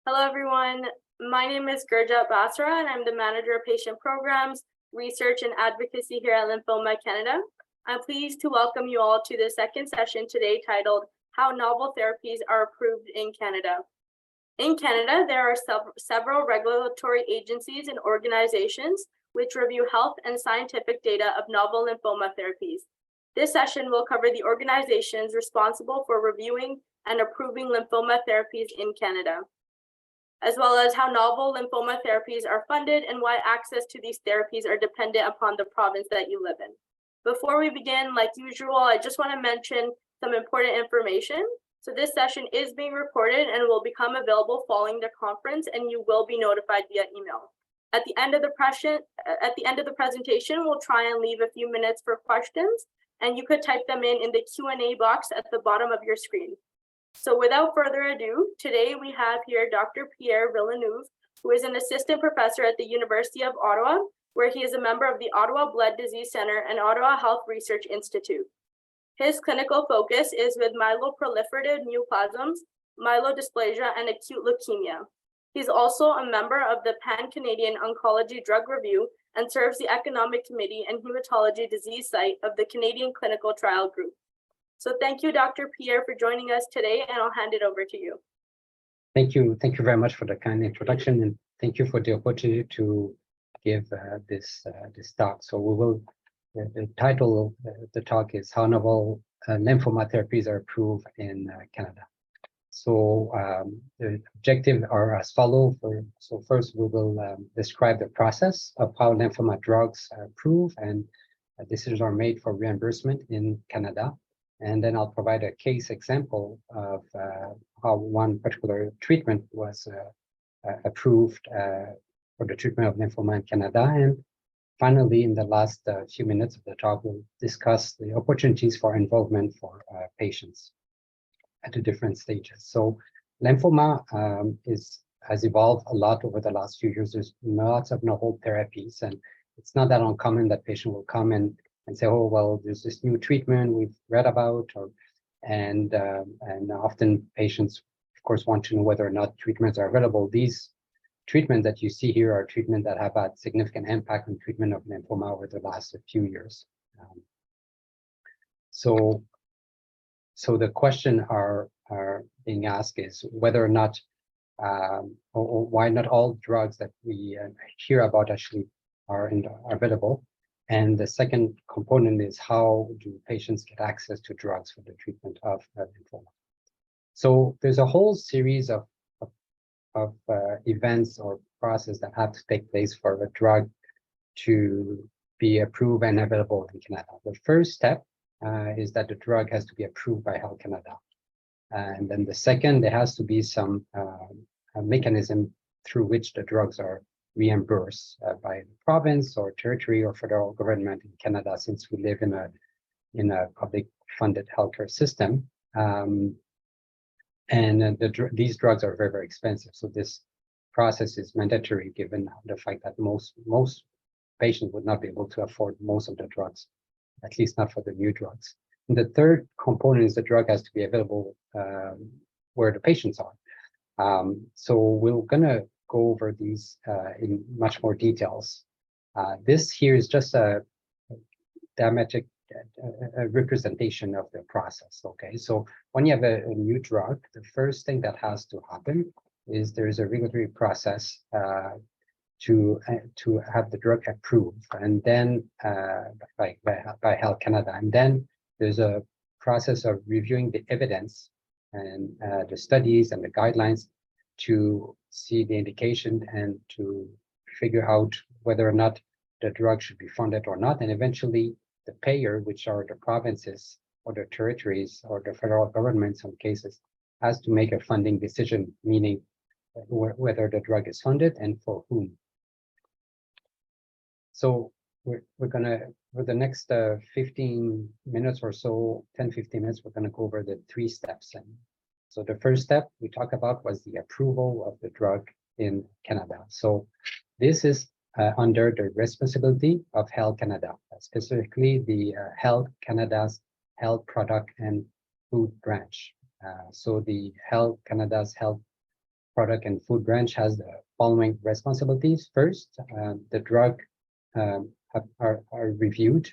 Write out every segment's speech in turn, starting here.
Hello, everyone. My name is Gurjat Basra, and I'm the Manager of Patient Programs, Research, and Advocacy here at Lymphoma Canada. I'm pleased to welcome you all to the second session today titled How Novel Therapies Are Approved in Canada. In Canada, there are several regulatory agencies and organizations which review health and scientific data of novel lymphoma therapies. This session will cover the organizations responsible for reviewing and approving lymphoma therapies in Canada, as well as how novel lymphoma therapies are funded and why access to these therapies are dependent upon the province that you live in. Before we begin, like usual, I just want to mention some important information. So this session is being recorded and will become available following the conference, and you will be notified via email. At the end of the presentation, we'll try and leave a few minutes for questions, and you could type them in the Q&A box at the bottom of your screen. So without further ado, today we have here Dr. Pierre Villeneuve, who is an assistant professor at the University of Ottawa, where he is a member of the Ottawa Blood Disease Center and Ottawa Health Research Institute. His clinical focus is with myeloproliferative neoplasms, myelodysplasia, and acute leukemia. He's also a member of the Pan-Canadian Oncology Drug Review and serves the Economic Committee and Hematology Disease Site of the Canadian Clinical Trial Group. So thank you, Dr. Pierre, for joining us today, and I'll hand it over to you. Thank you. Thank you very much for the kind introduction, and thank you for the opportunity to give this talk. So we will. The title of the talk is How Novel Lymphoma Therapies Are Approved in Canada. So the objectives are as follows. So first, we will describe the process of how lymphoma drugs are approved and decisions are made for reimbursement in Canada. And then I'll provide a case example of how one particular treatment was approved for the treatment of lymphoma in Canada. And finally, in the last few minutes of the talk, we'll discuss the opportunities for involvement for patients at the different stages. So lymphoma has evolved a lot over the last few years. There's lots of novel therapies, and it's not that uncommon that patient will come and say, oh, well, there's this new treatment we've read about, and often patients, of course, want to know whether or not treatments are available. These treatments that you see here are treatments that have had significant impact on treatment of lymphoma over the last few years. So the question are being asked is whether or not, or why not all drugs that we hear about actually are available. And the second component is how do patients get access to drugs for the treatment of lymphoma. So there's a whole series of events or process that have to take place for a drug to be approved and available in Canada. The first step is that the drug has to be approved by Health Canada. And then the second, there has to be some mechanism through which the drugs are reimbursed by the province or territory or federal government in Canada, since we live in a public funded healthcare system. These drugs are very, very expensive. So this process is mandatory given the fact that most patients would not be able to afford most of the drugs, at least not for the new drugs. And the third component is the drug has to be available where the patients are. So we're gonna go over these in much more details. This here is just a diametric representation of the process. Okay, so when you have a new drug, the first thing that has to happen is there is a regulatory process to have the drug approved, and then by Health Canada, and then there's a process of reviewing the evidence and the studies and the guidelines to see the indication and to figure out whether or not the drug should be funded or not. And eventually the payer, which are the provinces or the territories or the federal government in some cases, has to make a funding decision, meaning whether the drug is funded and for whom. So we're gonna, for the next 15 minutes or so, 10-15 minutes, we're gonna go over the 3 steps. And so the first step we talked about was the approval of the drug in Canada. So this is under the responsibility of Health Canada, specifically the Health Canada's Health Product and Food Branch. So the Health Canada's Health product and food branch has the following responsibilities. First, the drug are reviewed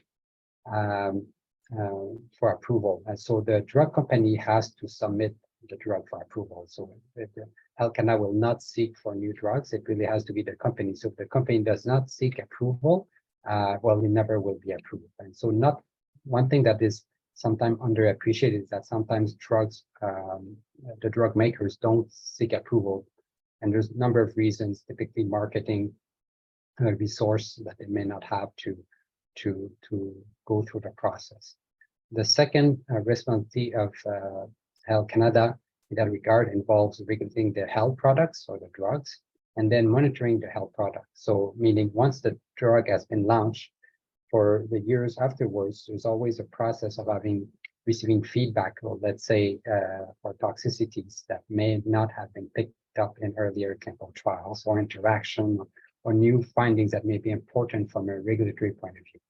for approval. And so the drug company has to submit the drug for approval. So Health Canada will not seek for new drugs. It really has to be the company. So if the company does not seek approval, well, it never will be approved. And so not one thing that is sometimes underappreciated is that sometimes drugs, the drug makers don't seek approval. And there's a number of reasons, typically marketing resource that they may not have to go through the process. The second responsibility of Health Canada in that regard involves regulating the health products or the drugs, and then monitoring the health product. So meaning once the drug has been launched, for the years afterwards, there's always a process of receiving feedback, or let's say for toxicities that may not have been picked up in earlier clinical trials, or interaction, or new findings that may be important from a regulatory point of view.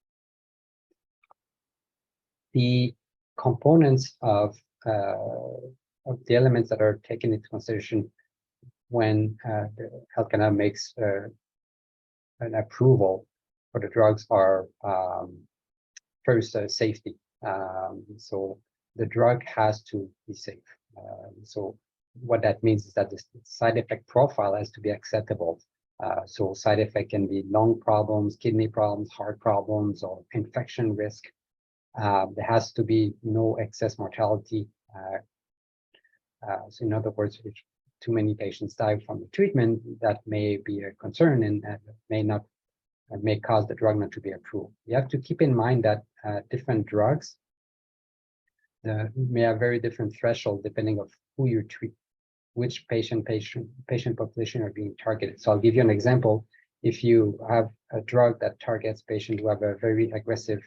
The components of the elements that are taken into consideration when the Health Canada makes an approval for the drugs are first safety. So the drug has to be safe. So what that means is that the side effect profile has to be acceptable. So side effect can be lung problems, kidney problems, heart problems, or infection risk. There has to be no excess mortality. So in other words, if too many patients die from the treatment, that may be a concern and may cause the drug not to be approved. You have to keep in mind that different drugs may have very different thresholds depending on who you treat, which patient population are being targeted. So I'll give you an example. If you have a drug that targets patients who have a very aggressive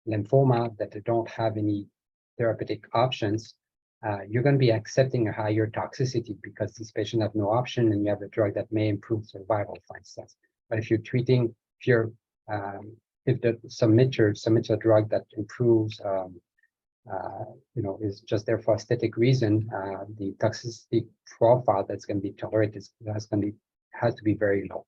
lymphoma that they don't have any therapeutic options, you're going to be accepting a higher toxicity because these patients have no option, and you have a drug that may improve survival, for instance. But if you're treating, if the submits a drug that improves, is just there for aesthetic reason, the toxicity profile that's going to be tolerated has to be very low.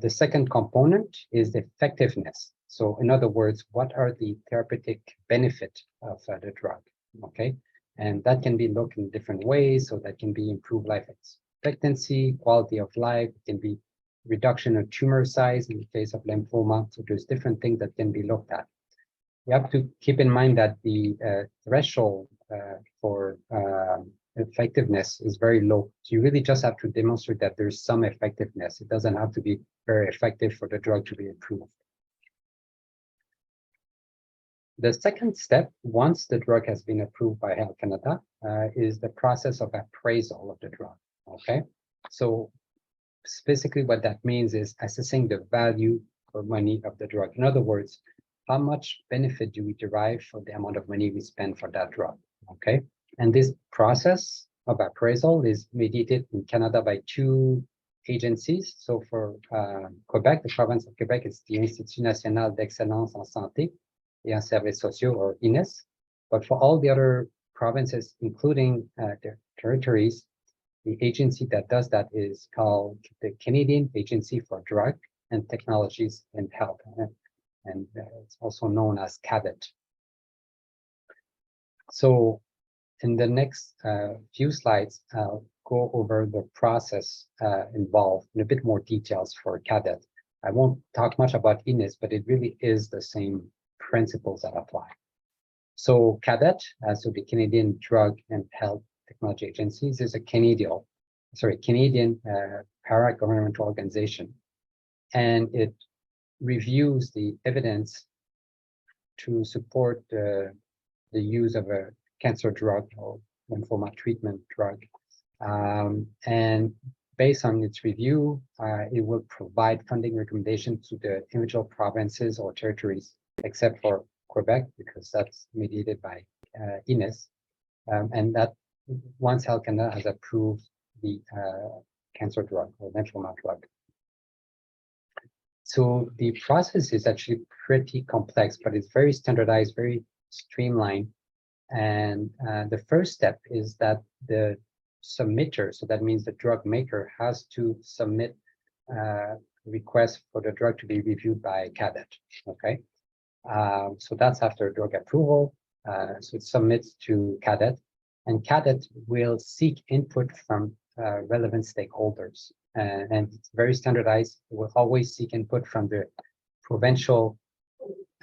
The second component is the effectiveness. So in other words, what are the therapeutic benefit of the drug? Okay, and that can be looked in different ways. So that can be improved life expectancy, quality of life, it can be reduction of tumor size in the case of lymphoma. So there's different things that can be looked at. You have to keep in mind that the threshold for effectiveness is very low. So you really just have to demonstrate that there's some effectiveness. It doesn't have to be very effective for the drug to be approved. The second step, once the drug has been approved by Health Canada, is the process of appraisal of the drug. Okay, so basically what that means is assessing the value for money of the drug. In other words, how much benefit do we derive for the amount of money we spend for that drug? Okay, and this process of appraisal is mediated in Canada by two agencies. So for Quebec, the province of Quebec, is the Institut National d'Excellence en Santé et en Services Sociaux, or INES. But for all the other provinces, including their territories, the agency that does that is called the Canadian Agency for Drug and Technologies in Health, and it's also known as CADET. So in the next few slides, I'll go over the process involved in a bit more details for CADET. I won't talk much about INES, but it really is the same principles that apply. So CADET, so the Canadian Drug and Health Technology Agencies, is a Canadian para-governmental organization, and it reviews the evidence to support the use of a cancer drug or lymphoma treatment drug. And based on its review, it will provide funding recommendations to the individual provinces or territories, except for Quebec, because that's mediated by INES. And that once Health Canada has approved the cancer drug or lymphoma drug. So the process is actually pretty complex, but it's very standardized, very streamlined. And the first step is that the submitter, so that means the drug maker has to submit request for the drug to be reviewed by CADET. Okay, so that's after drug approval. So it submits to CADET, and CADET will seek input from relevant stakeholders, and it's very standardized. It will always seek input from the provincial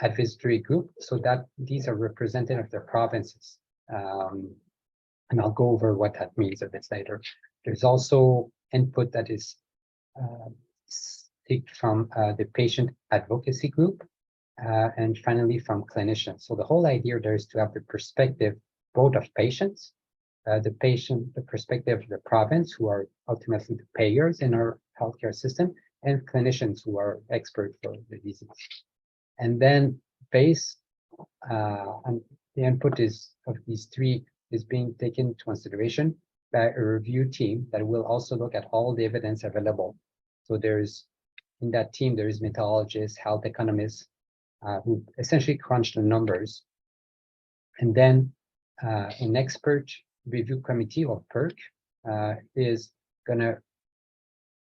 advisory group, so that these are representative of their provinces. And I'll go over what that means a bit later. There's also input that is seeked from the patient advocacy group, and finally from clinicians. So the whole idea there is to have the perspective both of patients, the perspective of the province, who are ultimately the payers in our healthcare system, and clinicians who are experts for the disease. And then based on the input of these three is being taken into consideration by a review team that will also look at all the evidence available. So in that team, there is methodologists, health economists, who essentially crunch the numbers. And then an expert review committee, or PERC, is gonna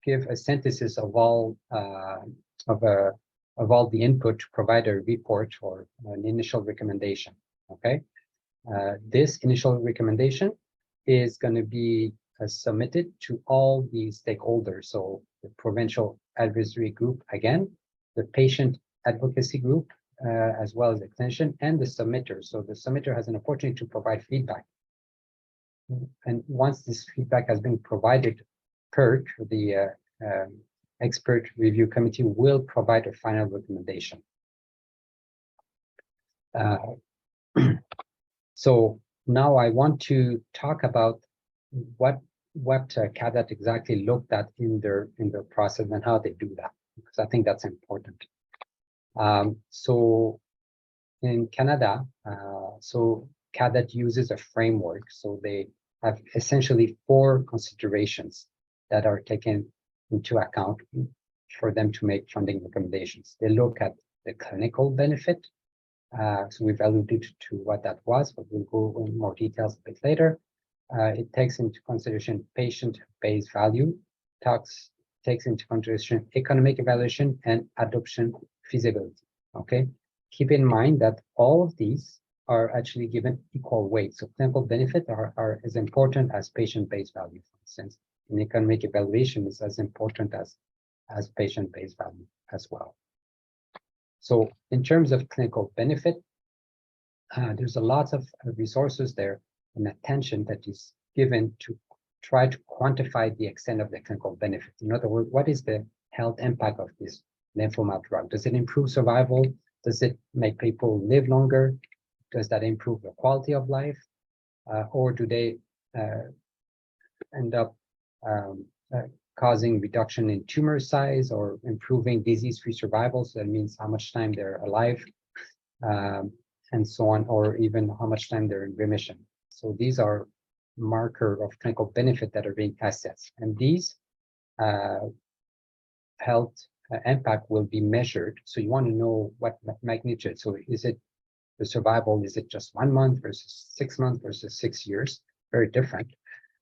give a synthesis of all the input to provide a report or an initial recommendation. Okay, this initial recommendation is going to be submitted to all the stakeholders. So the provincial advisory group, again, the patient advocacy group, as well as the clinician and the submitter. So the submitter has an opportunity to provide feedback. And once this feedback has been provided, PERC, the expert review committee, will provide a final recommendation. So now I want to talk about what CADET exactly looked at in their process and how they do that, because I think that's important. So in Canada, so CADET uses a framework. So they have essentially 4 considerations that are taken into account for them to make funding recommendations. They look at the clinical benefit. So we've alluded to what that was, but we'll go in more details a bit later. It takes into consideration patient-based value, takes into consideration economic evaluation and adoption feasibility. Okay, keep in mind that all of these are actually given equal weight. So clinical benefit are as important as patient-based value, for instance. And economic evaluation is as important as patient-based value as well. So in terms of clinical benefit, there's a lot of resources there and attention that is given to try to quantify the extent of the clinical benefit. In other words, what is the health impact of this lymphoma drug? Does it improve survival? Does it make people live longer? Does that improve the quality of life? Or do they end up causing reduction in tumor size or improving disease-free survival? So that means how much time they're alive, and so on, or even how much time they're in remission. So these are markers of clinical benefit that are being assessed, and these health impact will be measured. So you want to know what magnitude. So is it the survival? Is it just 1 month versus 6 months versus 6 years? Very different,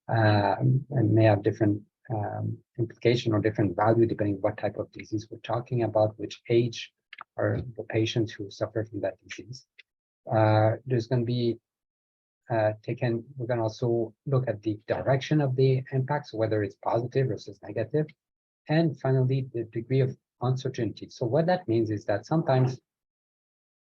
and may have different implication or different value depending what type of disease we're talking about, which age are the patients who suffer from that disease. There's going to be we're going to also look at the direction of the impacts, whether it's positive versus negative, and finally the degree of uncertainty. So what that means is that sometimes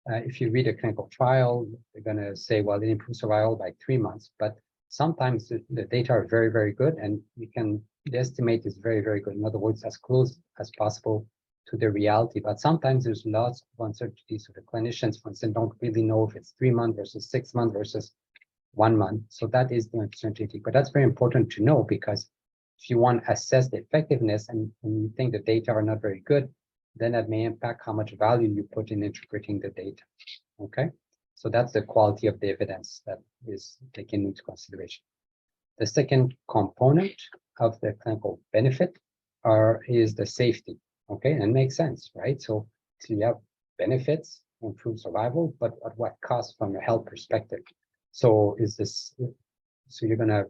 if you read a clinical trial, they're going to say, well, it improves survival by 3 months, but sometimes the data are very, very good, and the estimate is very, very good. In other words, as close as possible to the reality. But sometimes there's lots of uncertainty. So the clinicians, for instance, don't really know if it's 3 months versus 6 months versus 1 month. So that is the uncertainty. But that's very important to know, because if you want to assess the effectiveness and you think the data are not very good, then that may impact how much value you put in interpreting the data. Okay, so that's the quality of the evidence that is taken into consideration. The second component of the clinical benefit is the safety. Okay, and it makes sense, right? So you have benefits, improve survival, but at what cost from a health perspective? So you're going to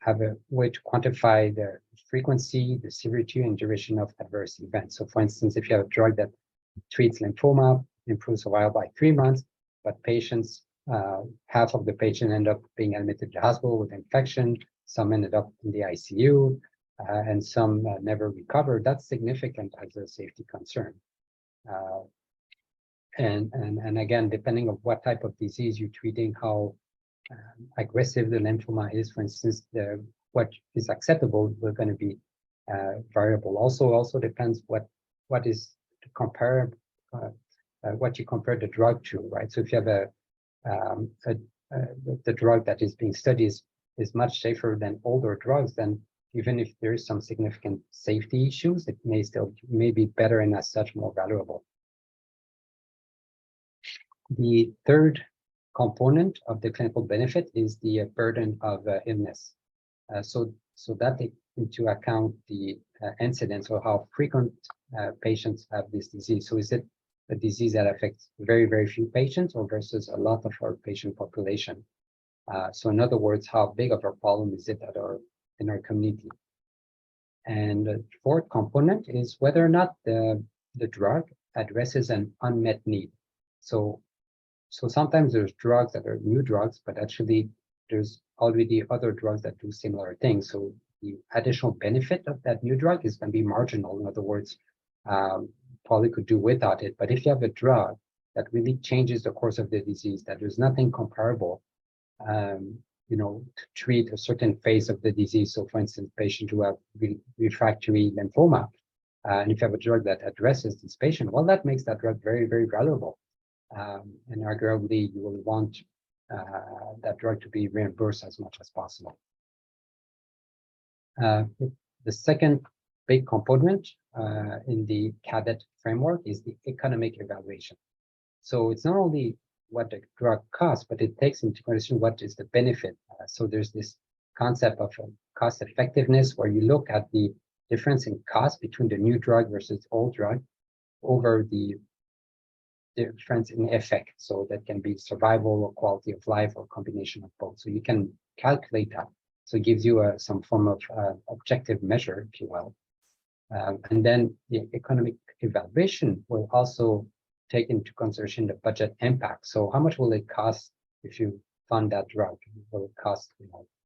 have a way to quantify the frequency, the severity, and duration of adverse events. So for instance, if you have a drug that treats lymphoma, improves survival by 3 months, but patients, half of the patients end up being admitted to the hospital with infection, some ended up in the ICU, and some never recovered, that's significant as a safety concern. And again, depending on what type of disease you're treating, how aggressive the lymphoma is, for instance, what is acceptable will going to be variable. Also depends what is to compare, what you compare the drug to, right? So if you have the drug that is being studied is much safer than older drugs, then even if there is some significant safety issues, it may be better and as such more valuable. The third component of the clinical benefit is the burden of illness. So that takes into account the incidence or how frequent patients have this disease. So is it a disease that affects very, very few patients or versus a lot of our patient population? So in other words, how big of a problem is it in our community? And the fourth component is whether or not the drug addresses an unmet need. So sometimes there's drugs that are new drugs, but actually there's already other drugs that do similar things. So the additional benefit of that new drug is going to be marginal. In other words, probably could do without it. But if you have a drug that really changes the course of the disease, that there's nothing comparable, to treat a certain phase of the disease. So for instance, patients who have refractory lymphoma, and if you have a drug that addresses this patient, well, that makes that drug very, very valuable. And arguably, you will want that drug to be reimbursed as much as possible. The second big component in the CADET framework is the economic evaluation. So it's not only what the drug costs, but it takes into consideration what is the benefit. So there's this concept of cost effectiveness, where you look at the difference in cost between the new drug versus the old drug over the difference in effect. So that can be survival or quality of life or combination of both. So you can calculate that. So it gives you some form of objective measure, if you will. And then the economic evaluation will also take into consideration the budget impact. So how much will it cost if you fund that drug? Will it cost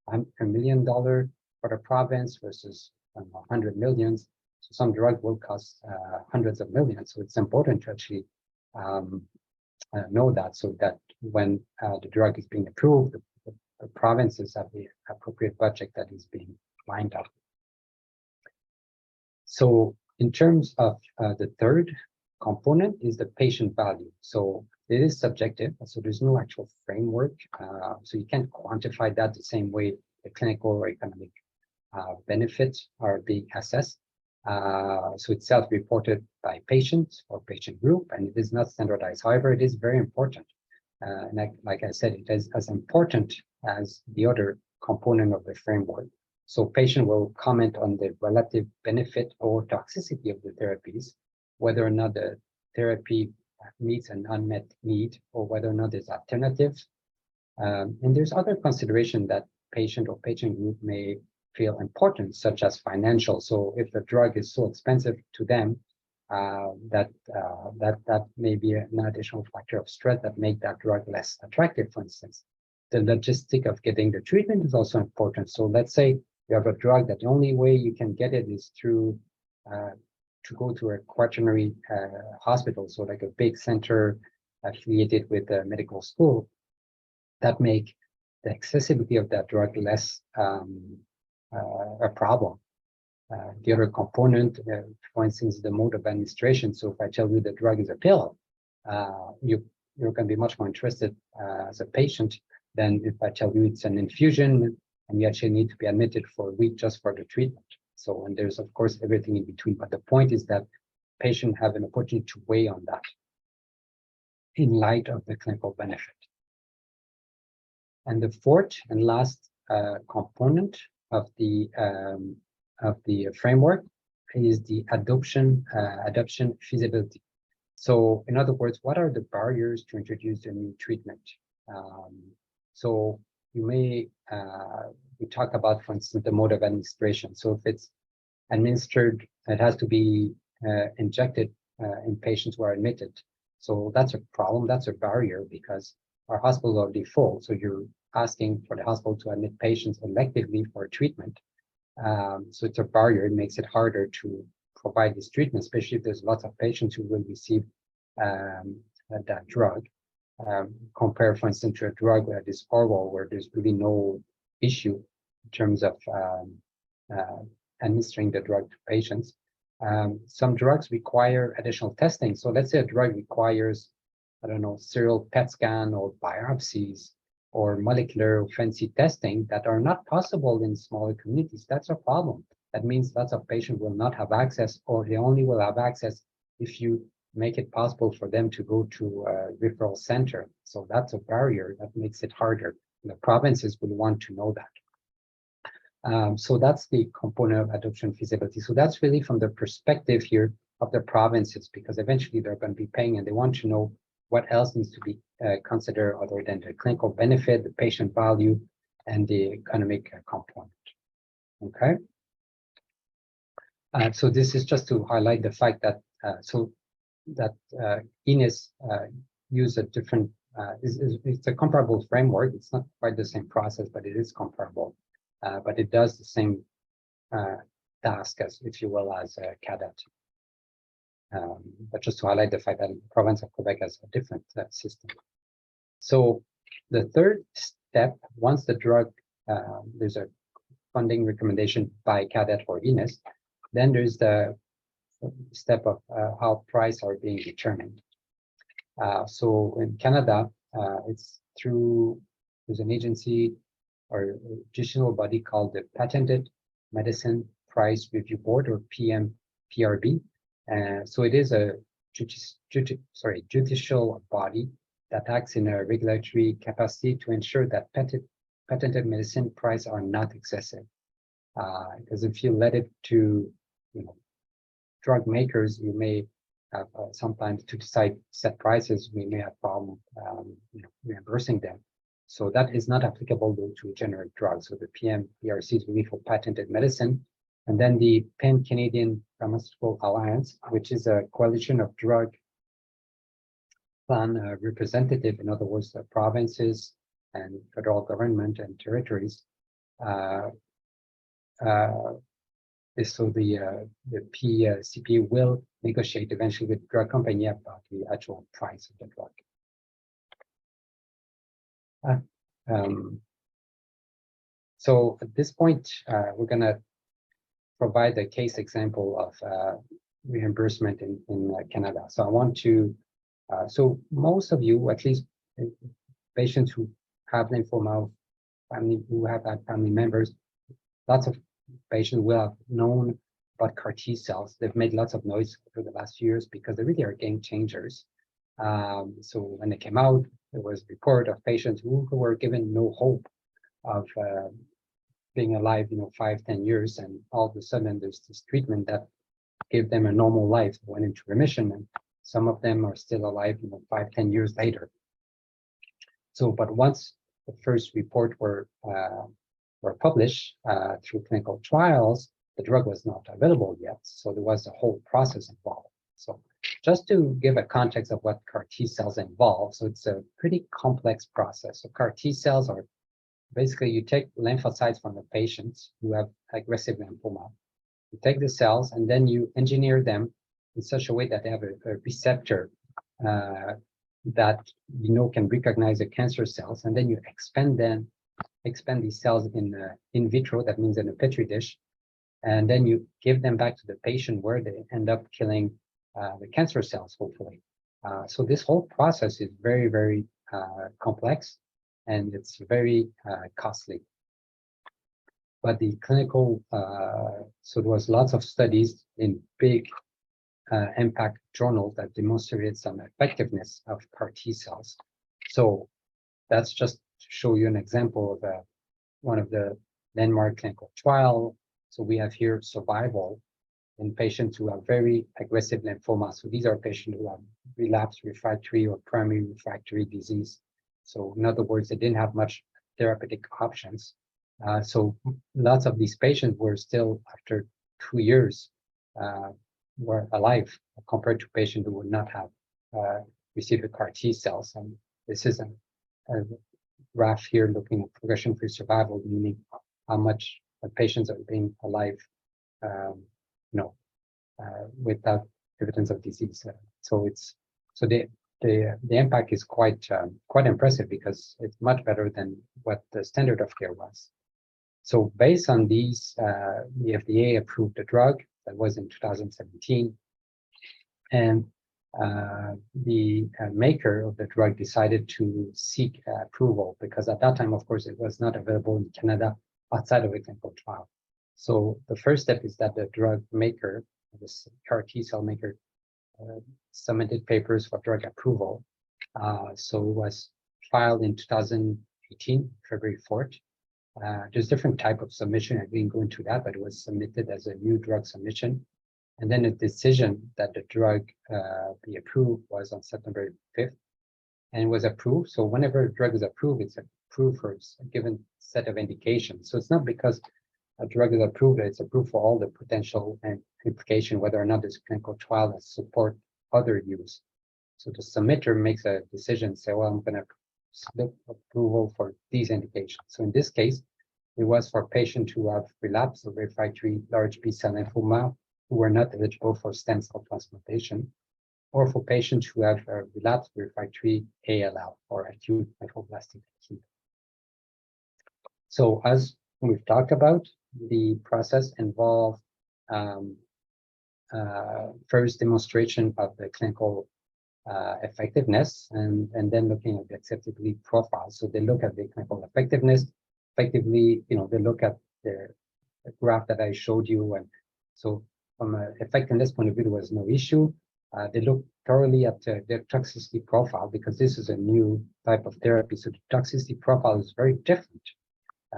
$1 million for the province versus 100 million? So some drug will cost hundreds of millions. So it's important to actually know that, so that when the drug is being approved, the provinces have the appropriate budget that is being lined up. So in terms of the third component is the patient value. So it is subjective, so there's no actual framework. So you can't quantify that the same way the clinical or economic benefits are being assessed. So it's self-reported by patients or patient group, and it is not standardized. However, it is very important. And like I said, it is as important as the other component of the framework. So patient will comment on the relative benefit or toxicity of the therapies, whether or not the therapy meets an unmet need, or whether or not there's alternatives. And there's other consideration that patient or patient group may feel important, such as financial. So if the drug is so expensive to them, that may be an additional factor of stress that make that drug less attractive, for instance. The logistic of getting the treatment is also important. So let's say you have a drug that the only way you can get it is through to go to a quaternary hospital, so like a big center affiliated with a medical school, that make the accessibility of that drug less a problem. The other component, for instance, the mode of administration. So if I tell you the drug is a pill, you're going to be much more interested as a patient than if I tell you it's an infusion and you actually need to be admitted for a week just for the treatment. So, and there's of course everything in between, but the point is that patients have an opportunity to weigh on that in light of the clinical benefit. And the fourth and last component of the framework is the adoption feasibility. So in other words, what are the barriers to introduce a new treatment? So you may we talk about, for instance, the mode of administration. So if it's administered, it has to be injected in patients who are admitted. So that's a problem, that's a barrier, because our hospitals are already full. So you're asking for the hospital to admit patients electively for treatment. So it's a barrier. It makes it harder to provide this treatment, especially if there's lots of patients who will receive that drug. Compare, for instance, to a drug that is oral, where there's really no issue in terms of administering the drug to patients. Some drugs require additional testing. So let's say a drug requires, I don't know, serial PET scan or biopsies or molecular fancy testing that are not possible in smaller communities. That's a problem. That means lots of patients will not have access, or they only will have access if you make it possible for them to go to a referral center. So that's a barrier that makes it harder. The provinces will want to know that. So that's the component of adoption feasibility. So that's really from the perspective here of the provinces, because eventually they're going to be paying and they want to know what else needs to be considered other than the clinical benefit, the patient value, and the economic component. Okay. So this is just to highlight the fact that INES use a different, it's a comparable framework. It's not quite the same process, but it is comparable. But it does the same task as, if you will, as CADAT. But just to highlight the fact that the province of Quebec has a different system. So the third step, once the drug, there's a funding recommendation by CADAT or INES, then there's the step of how price are being determined. So in Canada, it's through, there's an agency or additional body called the Patented Medicine Price Review Board, or PMPRB. So it is a judicial body that acts in a regulatory capacity to ensure that patented medicine prices are not excessive. Because if you let it to, drug makers, you may have sometimes to decide set prices, we may have problem reimbursing them. So that is not applicable though to generic drugs. So the PMPRC is really for patented medicine. And then the Pan-Canadian Pharmaceutical Alliance, which is a coalition of drug plan representative, in other words, the provinces and federal government and territories. So the PCP will negotiate eventually with drug company about the actual price of the drug. So at this point, we're going to provide a case example of reimbursement in Canada. So I want to, so most of you, at least patients who have lymphoma, family who have had family members, lots of patients will have known about CAR T cells. They've made lots of noise for the last few years because they really are game changers. So when they came out, there was a report of patients who were given no hope of being alive, 5-10 years, and all of a sudden there's this treatment that gave them a normal life, went into remission, and some of them are still alive, 5-10 years later. So, but once the first report were published through clinical trials, the drug was not available yet. So there was a whole process involved. So just to give a context of what CAR T cells involve, so it's a pretty complex process. So CAR T cells are basically, you take lymphocytes from the patients who have aggressive lymphoma. You take the cells and then you engineer them in such a way that they have a receptor that can recognize the cancer cells, and then you expand these cells in vitro, that means in a petri dish, and then you give them back to the patient where they end up killing the cancer cells, hopefully. So this whole process is very, very complex, and it's very costly. But the clinical, so there was lots of studies in big impact journals that demonstrated some effectiveness of CAR T cells. So that's just to show you an example of one of the landmark clinical trial. So we have here survival in patients who have very aggressive lymphoma. So these are patients who have relapsed refractory or primary refractory disease. So in other words, they didn't have much therapeutic options. So lots of these patients were still, after 2 years, were alive compared to patients who would not have received the CAR T cells. And this is a graph here looking at progression-free survival, meaning how much the patients are being alive, without evidence of disease. So the impact is quite impressive because it's much better than what the standard of care was. So based on these, the FDA approved a drug that was in 2017, and the maker of the drug decided to seek approval because at that time, of course, it was not available in Canada outside of a clinical trial. So the first step is that the drug maker, this CAR T cell maker, submitted papers for drug approval. So it was filed in 2018, February 4th. There's different type of submission. I didn't go into that, but it was submitted as a new drug submission. And then a decision that the drug be approved was on September 5th, and it was approved. So whenever a drug is approved, it's approved for a given set of indications. So it's not because a drug is approved, it's approved for all the potential and implication, whether or not there's a clinical trial that support other use. So the submitter makes a decision, say, well, I'm going to submit approval for these indications. So in this case, it was for patients who have relapsed or refractory large B-cell lymphoma who were not eligible for stem cell transplantation, or for patients who have relapsed refractory ALL or acute lymphoblastic leukemia. So as we've talked about, the process involved first demonstration of the clinical effectiveness, and then looking at the acceptability profile. So they look at the clinical effectiveness. Effectively, they look at the graph that I showed you, and so from an effectiveness point of view, there was no issue. They looked thoroughly at their toxicity profile because this is a new type of therapy. So the toxicity profile is very different.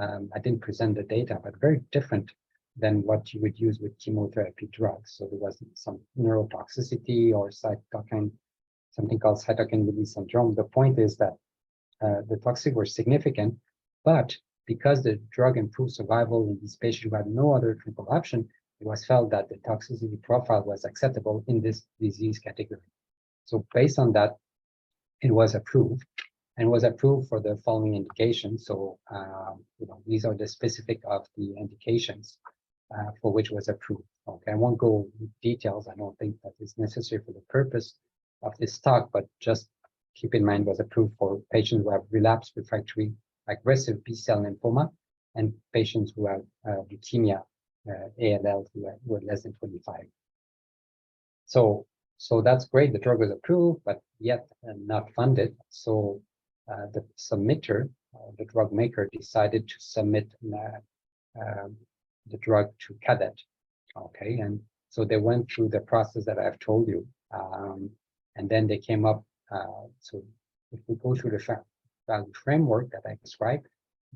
I didn't present the data, but very different than what you would use with chemotherapy drugs. So there was some neurotoxicity or cytokine, something called cytokine release syndrome. The point is that the toxic were significant, but because the drug improved survival in these patients who had no other clinical option, it was felt that the toxicity profile was acceptable in this disease category. So based on that, it was approved, and was approved for the following indications. So these are the specific of the indications for which was approved. Okay, I won't go into details. I don't think that is necessary for the purpose of this talk, but just keep in mind was approved for patients who have relapsed refractory aggressive B-cell lymphoma and patients who have leukemia, ALL, who were less than 25. So that's great. The drug was approved, but yet not funded. So the submitter, the drug maker, decided to submit the drug to CADET. Okay, and so they went through the process that I've told you, and then they came up. So if we go through the value framework that I described,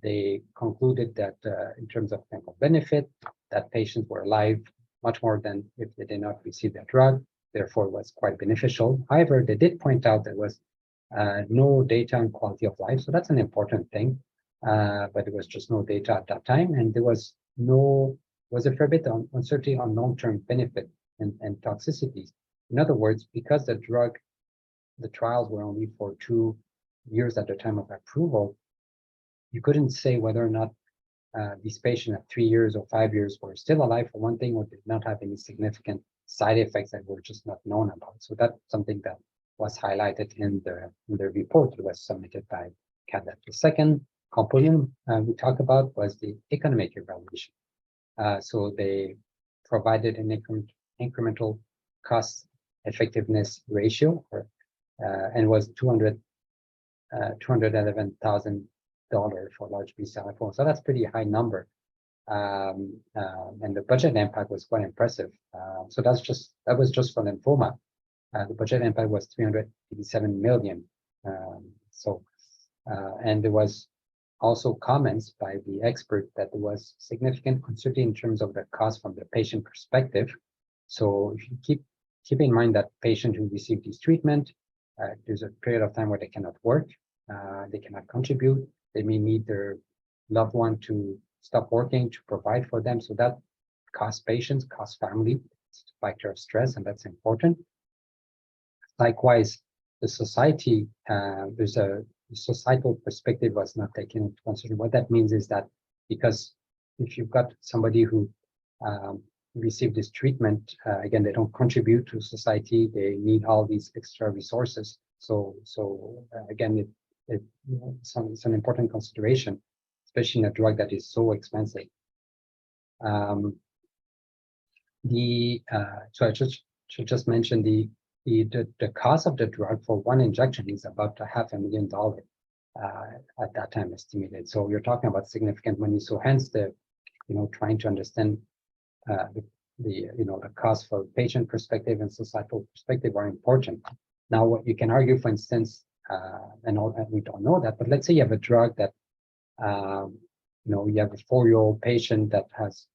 they concluded that in terms of clinical benefit, that patients were alive much more than if they did not receive that drug. Therefore, it was quite beneficial. However, they did point out there was no data on quality of life, so that's an important thing. But there was just no data at that time, and there was a fair bit of uncertainty on long-term benefit and toxicities. In other words, because the trials were only for 2 years at the time of approval, you couldn't say whether or not these patients at 3 years or 5 years were still alive for one thing, or did not have any significant side effects that were just not known about. So that's something that was highlighted in the report that was submitted by CADET. The second component we talked about was the economic evaluation. So they provided an incremental cost effectiveness ratio, and was $211,000 for large B-cell lymphoma. So that's pretty high number. And the budget impact was quite impressive. So that was just for lymphoma. The budget impact was $387 million. And there was also comments by the expert that there was significant uncertainty in terms of the cost from the patient perspective. So if you keep in mind that patients who receive this treatment, there's a period of time where they cannot work, they cannot contribute, they may need their loved one to stop working to provide for them. So that costs patients, costs family, it's a factor of stress, and that's important. Likewise, the society, there's a societal perspective was not taken into consideration. What that means is that because if you've got somebody who received this treatment, again, they don't contribute to society, they need all these extra resources. So again, it's an important consideration, especially in a drug that is so expensive. So I should just mention the cost of the drug for one injection is about $500,000 at that time estimated. So you're talking about significant money. So hence trying to understand the cost for patient perspective and societal perspective are important. Now, what you can argue, for instance, and we don't know that, but let's say you have a drug that you have a 4-year-old patient that has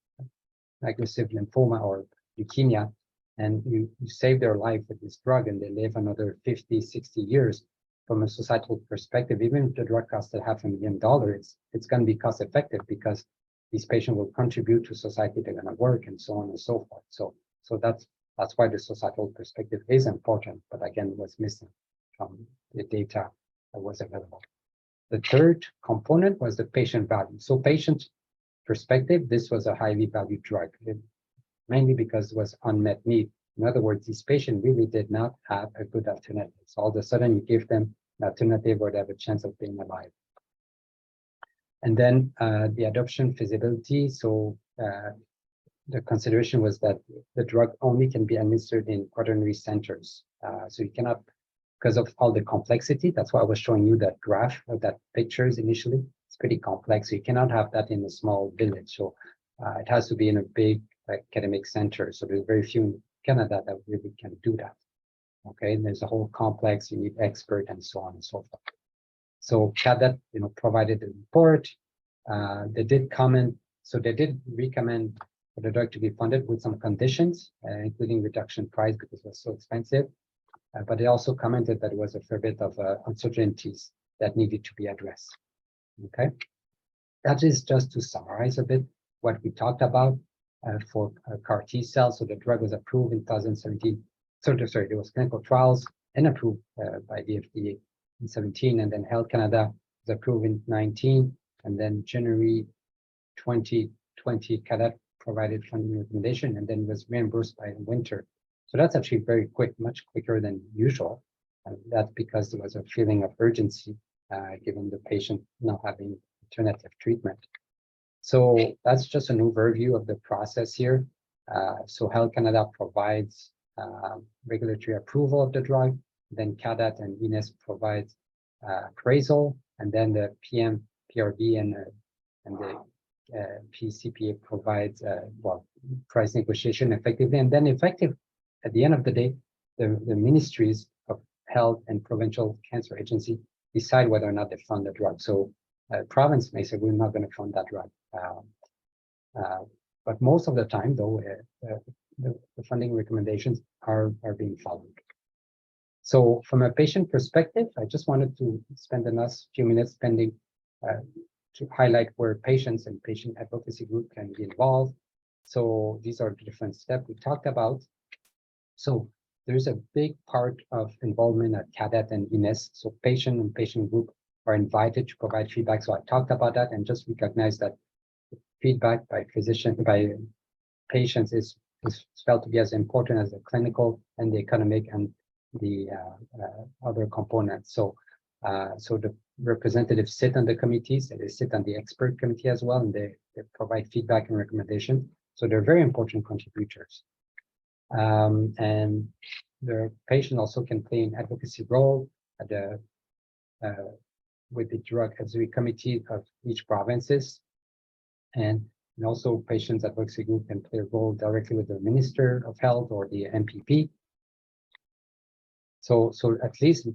aggressive lymphoma or leukemia, and you save their life with this drug and they live another 50, 60 years. From a societal perspective, even if the drug costs $500,000, it's going to be cost effective because these patients will contribute to society, they're going to work, and so on and so forth. So that's why the societal perspective is important, but again, was missing from the data that was available. The third component was the patient value. So patient perspective, this was a highly valued drug, mainly because it was unmet need. In other words, these patients really did not have a good alternative. So all of a sudden you give them an alternative where they have a chance of being alive. And then the adoption feasibility. So the consideration was that the drug only can be administered in quaternary centers. So you cannot, because of all the complexity, that's why I was showing you that graph or that pictures initially. It's pretty complex. So you cannot have that in a small village. So it has to be in a big academic center. So there's very few in Canada that really can do that. Okay, and there's a whole complex, you need expert and so on and so forth. So CADET, provided the report. They did comment, so they did recommend for the drug to be funded with some conditions, including reduction price because it was so expensive. But they also commented that it was a fair bit of uncertainties that needed to be addressed. Okay, that is just to summarize a bit what we talked about for CAR T cells. So the drug was approved in 2017. Sorry, there was clinical trials and approved by the FDA in 17, and then Health Canada was approved in 19, and then January 2020, CADET provided funding recommendation, and then was reimbursed by winter. So that's actually very quick, much quicker than usual. And that's because there was a feeling of urgency given the patient not having alternative treatment. So that's just an overview of the process here. So Health Canada provides regulatory approval of the drug, then CADET and INES provides appraisal, and then the PM, PRB, and the PCPA provides price negotiation effectively, and then effective at the end of the day, the ministries of health and provincial cancer agency decide whether or not they fund the drug. So province may say we're not going to fund that drug, but most of the time, though, the funding recommendations are being followed. So from a patient perspective, I just wanted to spend the last few minutes to highlight where patients and patient advocacy group can be involved. So these are the different steps we talked about. So there's a big part of involvement at CADET and INES. So patient and patient group are invited to provide feedback. So I talked about that and just recognize that feedback by patients is felt to be as important as the clinical and the economic and the other components. So the representatives sit on the committees, and they sit on the expert committee as well, and they provide feedback and recommendation. So they're very important contributors. And the patient also can play an advocacy role at with the drug advisory committee of each provinces. And also patients advocacy group can play a role directly with the Minister of Health or the MPP. So at least,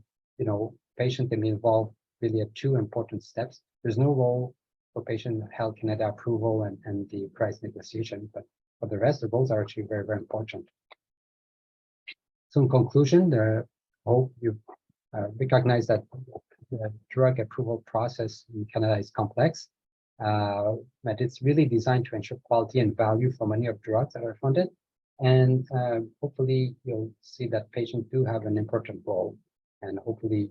patient can be involved really at two important steps. There's no role for patient Health Canada approval and the price negotiation, but for the rest, the roles are actually very, very important. So in conclusion, I hope you recognize that the drug approval process in Canada is complex. but it's really designed to ensure quality and value for money of drugs that are funded. And hopefully you'll see that patients do have an important role, and hopefully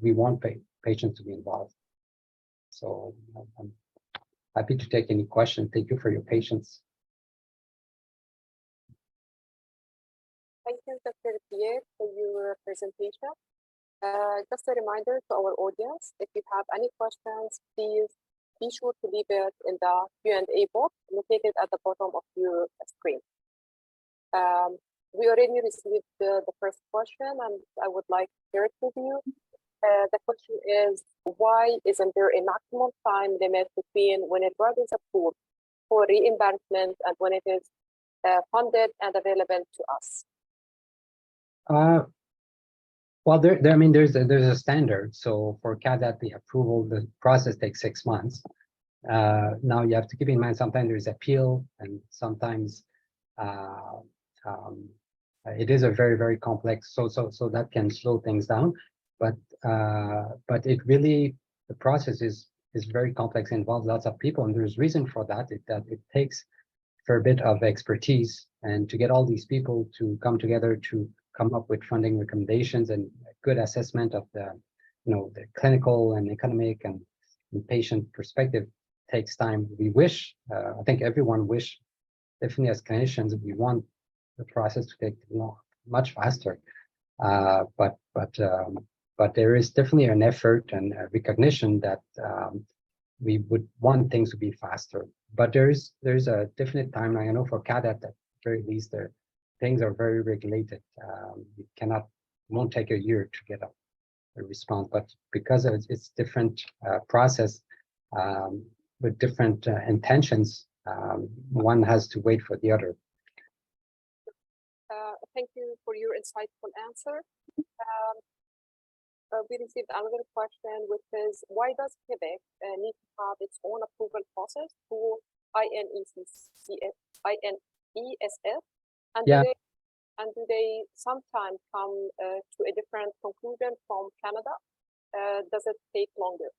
we want patients to be involved. So I'm happy to take any questions. Thank you for your patience. Thank you, Dr. Pierre, for your presentation. Just a reminder to our audience, if you have any questions, please be sure to leave it in the Q&A box located at the bottom of your screen. We already received the first question, and I would like to share it with you. The question is, why isn't there a maximum time limit between when a drug is approved for reimbursement and when it is funded and available to us? Well, I mean, there's a standard. So for CADAT, the approval, the process takes 6 months. Now you have to keep in mind, sometimes there's appeal, and sometimes it is a very, very complex. So that can slow things down. But it really, the process is very complex, involves lots of people, and there's reason for that. That it takes for a bit of expertise, and to get all these people to come together to come up with funding recommendations and a good assessment of the, the clinical and economic and patient perspective takes time. We wish, I think everyone wish, definitely as clinicians, we want the process to take much faster. But there is definitely an effort and a recognition that we would want things to be faster. But there's a definite timeline. I know for CADAT, at the very least, things are very regulated. You won't take a year to get a response, but because of its different process with different intentions, one has to wait for the other. Thank you for your insightful answer. We received another question, which is, why does Quebec need to have its own approval process for INESF? And Yeah. do they sometimes come to a different conclusion from Canada? Does it take longer?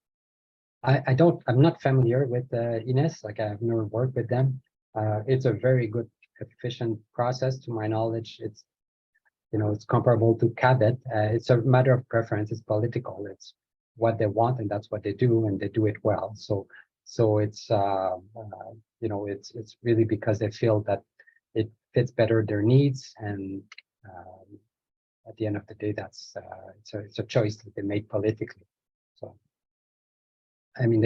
I'm not familiar with INES, like I've never worked with them. It's a very good, efficient process. To my knowledge, it's comparable to CADET. It's a matter of preference. It's political. It's what they want, and that's what they do, and they do it well. So it's it's really because they feel that it fits better their needs, and at the end of the day, that's it's a choice that they made politically. So I mean,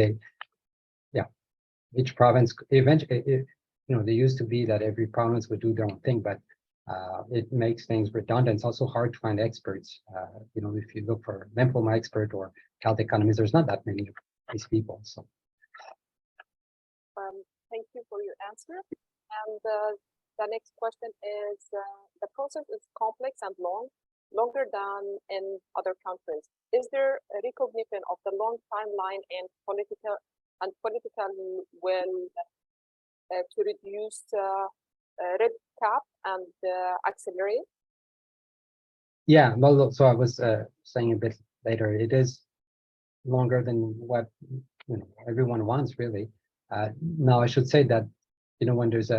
each province eventually, they used to be that every province would do their own thing, but it makes things redundant. It's also hard to find experts. If you look for lymphoma expert or health economists, there's not that many of these people. So thank you for your answer. And the next question is, the process is complex and longer than in other countries. Is there a recognition of the long timeline and political will to reduce red cap and accelerate? yeah, well, so I was saying a bit later, it is longer than what everyone wants, really. Now I should say that when there's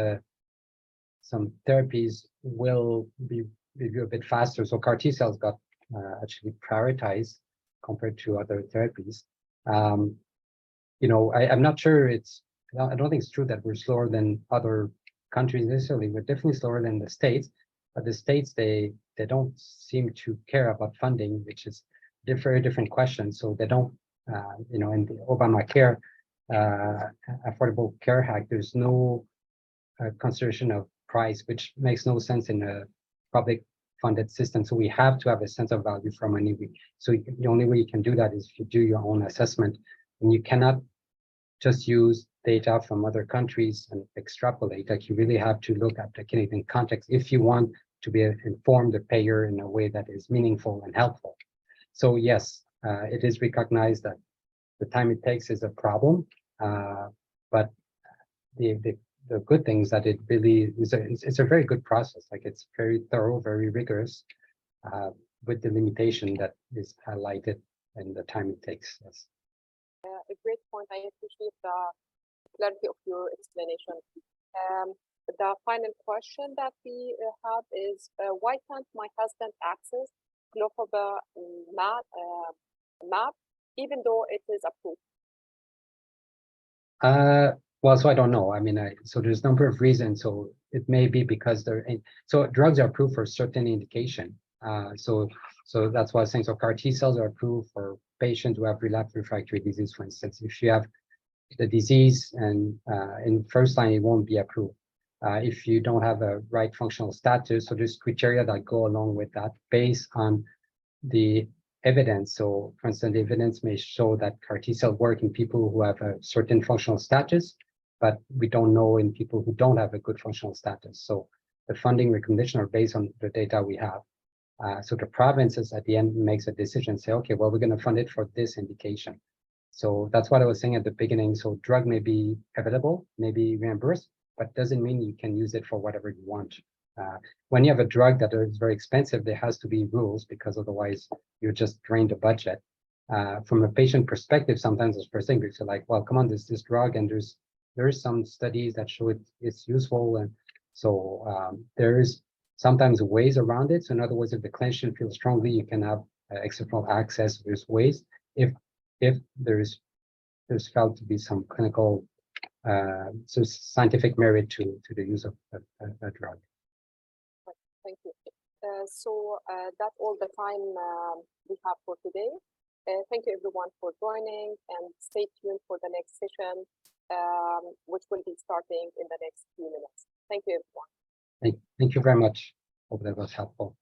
some therapies will be reviewed a bit faster. So CAR T cells got actually prioritized compared to other therapies. I'm not sure I don't think it's true that we're slower than other countries necessarily. We're definitely slower than the States, but the States, they don't seem to care about funding, which is a very different question. So they don't, in the Obamacare Affordable Care Act, there's no consideration of price, which makes no sense in a public funded system. So we have to have a sense of value for money. So the only way you can do that is if you do your own assessment, and you cannot just use data from other countries and extrapolate. Like, you really have to look at the Canadian context if you want to be informed the payer in a way that is meaningful and helpful. So yes, it is recognized that the time it takes is a problem, but the good thing is that it really is it's a very good process. Like, it's very thorough, very rigorous, with the limitation that is highlighted and the time it takes. Yes. A great point. point. I appreciate the clarity of your explanation. The final question that we have is, why can't my husband access Lymphoma map, even though it is approved? Well, so I don't know. I mean, so there's a number of reasons. So it may be because so drugs are approved for a certain indication. So that's why I was saying, so CAR T cells are approved for patients who have relapsed refractory disease, for instance. If you have the disease and in first line, it won't be approved. If you don't have a right functional status, so there's criteria that go along with that based on the evidence. So for instance, the evidence may show that CAR T cell work in people who have a certain functional status, but we don't know in people who don't have a good functional status. So the funding recommendations are based on the data we have. So the provinces at the end makes a decision, say, okay, well, we're going to fund it for this indication. So that's what I was saying at the beginning. So drug may be available, maybe reimbursed, but doesn't mean you can use it for whatever you want. When you have a drug that is very expensive, there has to be rules because otherwise you just drain the budget. From a patient perspective, sometimes it's frustrating because you're like, well, come on, there's this drug and there's some studies that show it's useful. And so there is sometimes ways around it. So in other words, if the clinician feels strongly, you can have exceptional access. There's ways if there's felt to be some clinical, so scientific merit to the use of a drug. Thank you. So that's all the time we have for today. Thank you everyone for joining, and stay tuned for the next session, which will be starting in the next few minutes. Thank you everyone. Thank you very much. Hope that was helpful.